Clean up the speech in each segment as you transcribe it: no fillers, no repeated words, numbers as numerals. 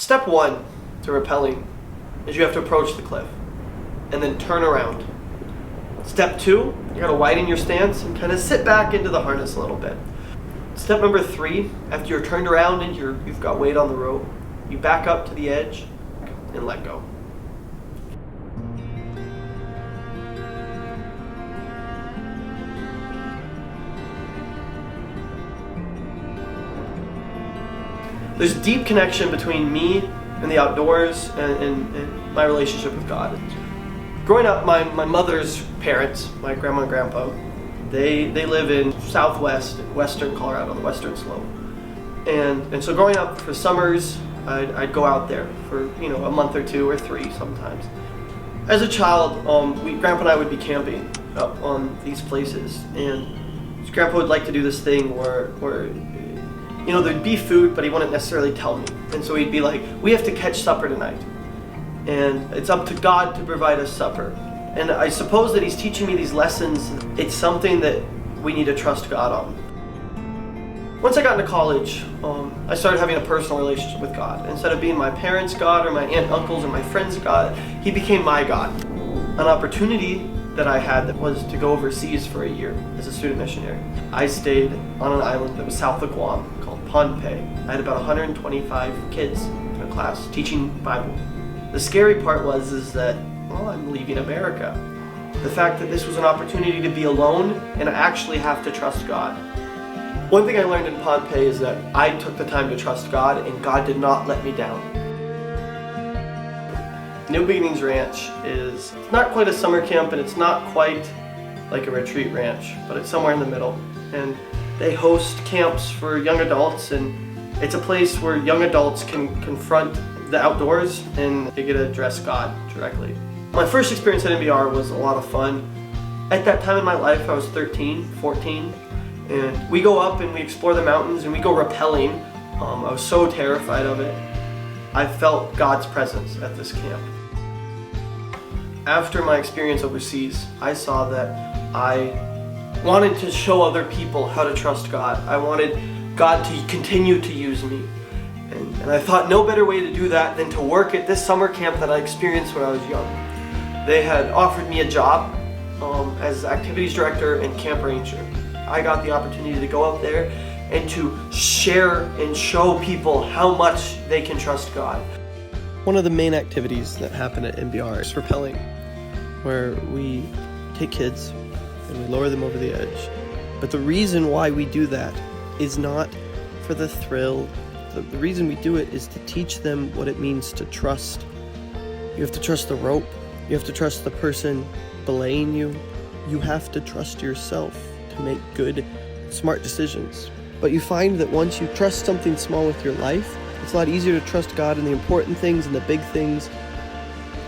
Step one to rappelling is you have to approach the cliff and then turn around. Step two, you gotta widen your stance and kind of sit back into the harness a little bit. Step number three, after you're turned around and you've got weight on the rope, you back up to the edge and let go. There's a deep connection between me and the outdoors and my relationship with God. Growing up, my mother's parents, my grandma and grandpa, they live in southwest, western Colorado, the western slope. And so growing up for summers, I'd go out there for a month or two or three sometimes. As a child, Grandpa and I would be camping up on these places, and Grandpa would like to do this thing where there'd be food, but he wouldn't necessarily tell me. And so he'd be like, we have to catch supper tonight. And it's up to God to provide us supper. And I suppose that he's teaching me these lessons. It's something that we need to trust God on. Once I got into college, I started having a personal relationship with God. Instead of being my parents' God or my aunt, uncles, or my friends' God, he became my God. An opportunity that I had that was to go overseas for a year as a student missionary. I stayed on an island that was south of Guam called Pohnpei. I had about 125 kids in a class teaching Bible. The scary part is that I'm leaving America. The fact that this was an opportunity to be alone and actually have to trust God. One thing I learned in Pohnpei is that I took the time to trust God, and God did not let me down. New Beginnings Ranch is not quite a summer camp, and it's not quite like a retreat ranch, but it's somewhere in the middle. And they host camps for young adults, and it's a place where young adults can confront the outdoors and they get to address God directly. My first experience at MBR was a lot of fun. At that time in my life, I was 13, 14, and we go up and we explore the mountains and we go rappelling. I was so terrified of it. I felt God's presence at this camp. After my experience overseas, I saw that I wanted to show other people how to trust God. I wanted God to continue to use me. And I thought no better way to do that than to work at this summer camp that I experienced when I was young. They had offered me a job as activities director and camp ranger. I got the opportunity to go up there and to share and show people how much they can trust God. One of the main activities that happen at MBR is rappelling, where we take kids and we lower them over the edge. But the reason why we do that is not for the thrill. The reason we do it is to teach them what it means to trust. You have to trust the rope. You have to trust the person belaying you. You have to trust yourself to make good, smart decisions. But you find that once you trust something small with your life, it's a lot easier to trust God in the important things and the big things.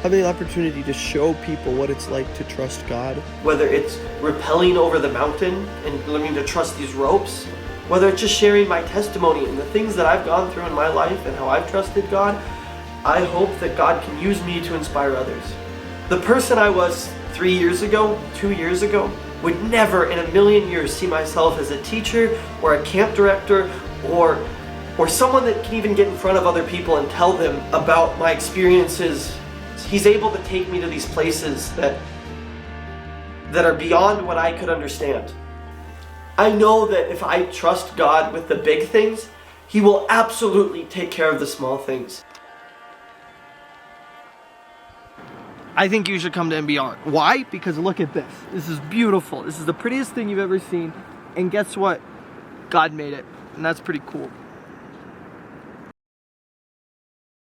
Having the opportunity to show people what it's like to trust God. Whether it's rappelling over the mountain and learning to trust these ropes, whether it's just sharing my testimony and the things that I've gone through in my life and how I've trusted God, I hope that God can use me to inspire others. The person I was 3 years ago, 2 years ago, would never in a million years see myself as a teacher or a camp director or someone that can even get in front of other people and tell them about my experiences. He's able to take me to these places that are beyond what I could understand. I know that if I trust God with the big things, He will absolutely take care of the small things. I think you should come to MBR. Why? Because look at this. This is beautiful. This is the prettiest thing you've ever seen. And guess what? God made it. And that's pretty cool.